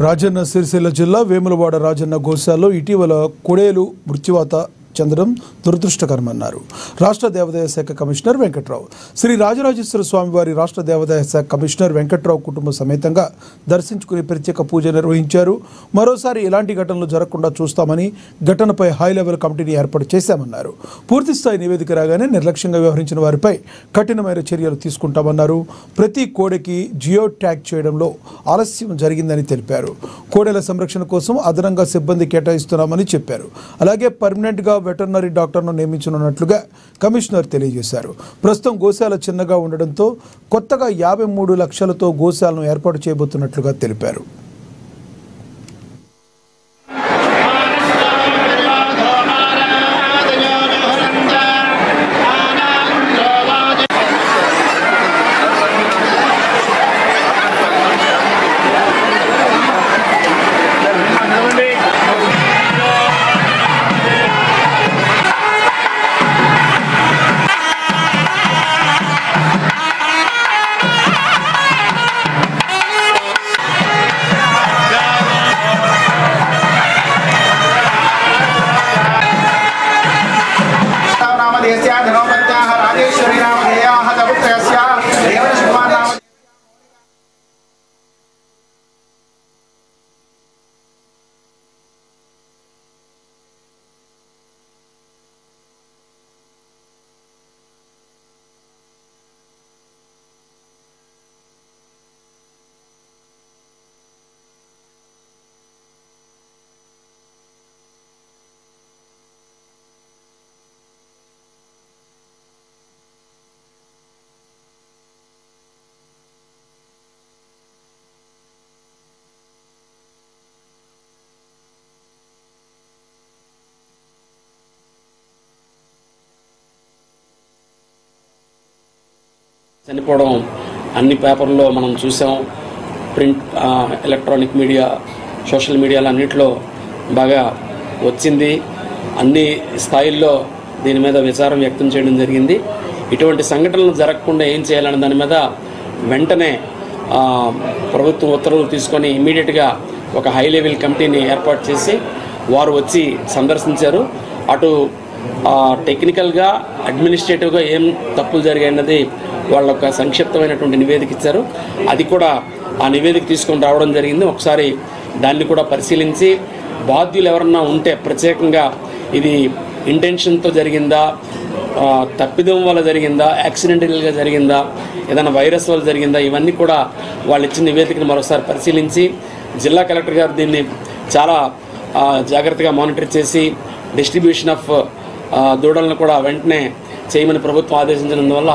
రాజన్న సిరిసిల్ల జిల్లా వేములవాడ రాజన్న గోశాలలో ఇటీవల కొడేలు మృత్యువాత చెందడం దురదృష్టకరమన్నారు రాష్ట్ర దేవాదాయ శాఖ కమిషనర్ వెంకట్రావు. శ్రీ రాజరాజేశ్వర స్వామి వారి రాష్ట్ర దేవాదాయ శాఖ కమిషనర్ వెంకట్రావు కుటుంబ సమేతంగా దర్శించుకుని ప్రత్యేక పూజ నిర్వహించారు. మరోసారి ఇలాంటి ఘటనలు జరగకుండా చూస్తామని, ఘటనపై హై లెవెల్ కమిటీని ఏర్పాటు చేశామన్నారు. పూర్తిస్థాయి నివేదిక రాగానే నిర్లక్ష్యంగా వ్యవహరించిన వారిపై కఠినమైన చర్యలు తీసుకుంటామన్నారు. ప్రతి కోడెకి జియో ట్యాగ్ చేయడంలో ఆలస్యం జరిగిందని తెలిపారు. కోడెల సంరక్షణ కోసం అదనంగా సిబ్బంది కేటాయిస్తున్నామని చెప్పారు. అలాగే పర్మనెంట్గా వెటర్నరీ డాక్టర్ను నియమించనున్నట్లుగా కమిషనర్ తెలియజేశారు. ప్రస్తుతం గోశాల చిన్నగా ఉండడంతో కొత్తగా 53 లక్షలతో గోశాలను ఏర్పాటు చేయబోతున్నట్లుగా తెలిపారు. చనిపోవడం అన్ని పేపర్లో మనం చూసాం. ప్రింట్, ఎలక్ట్రానిక్ మీడియా, సోషల్ మీడియాలో అన్నింటిలో బాగా వచ్చింది. అన్ని స్థాయిల్లో దీని మీద విచారం వ్యక్తం చేయడం జరిగింది. ఇటువంటి సంఘటనలు జరగకుండా ఏం చేయాలనే దాని మీద వెంటనే ప్రభుత్వం ఉత్తర్వులు తీసుకొని ఇమ్మీడియట్గా ఒక హై లెవెల్ కమిటీని ఏర్పాటు చేసి వారు వచ్చి సందర్శించారు. అటు టెక్నికల్గా, అడ్మినిస్ట్రేటివ్గా ఏం తప్పులు జరిగాయన్నది వాళ్ళ ఒక సంక్షిప్తమైనటువంటి నివేదిక ఇచ్చారు. అది కూడా ఆ నివేదిక తీసుకొని రావడం జరిగింది. ఒకసారి దాన్ని కూడా పరిశీలించి బాధ్యులు ఎవరన్నా ఉంటే ప్రత్యేకంగా ఇది ఇంటెన్షన్తో జరిగిందా, తప్పిదం వల్ల జరిగిందా, యాక్సిడెంటల్గా జరిగిందా, ఏదైనా వైరస్ వల్ల జరిగిందా, ఇవన్నీ కూడా వాళ్ళు ఇచ్చిన నివేదికను మరోసారి పరిశీలించి జిల్లా కలెక్టర్ గారు దీన్ని చాలా జాగ్రత్తగా మానిటర్ చేసి డిస్ట్రిబ్యూషన్ ఆఫ్ దూడలను కూడా వెంటనే చేయమని ప్రభుత్వం ఆదేశించినందువల్ల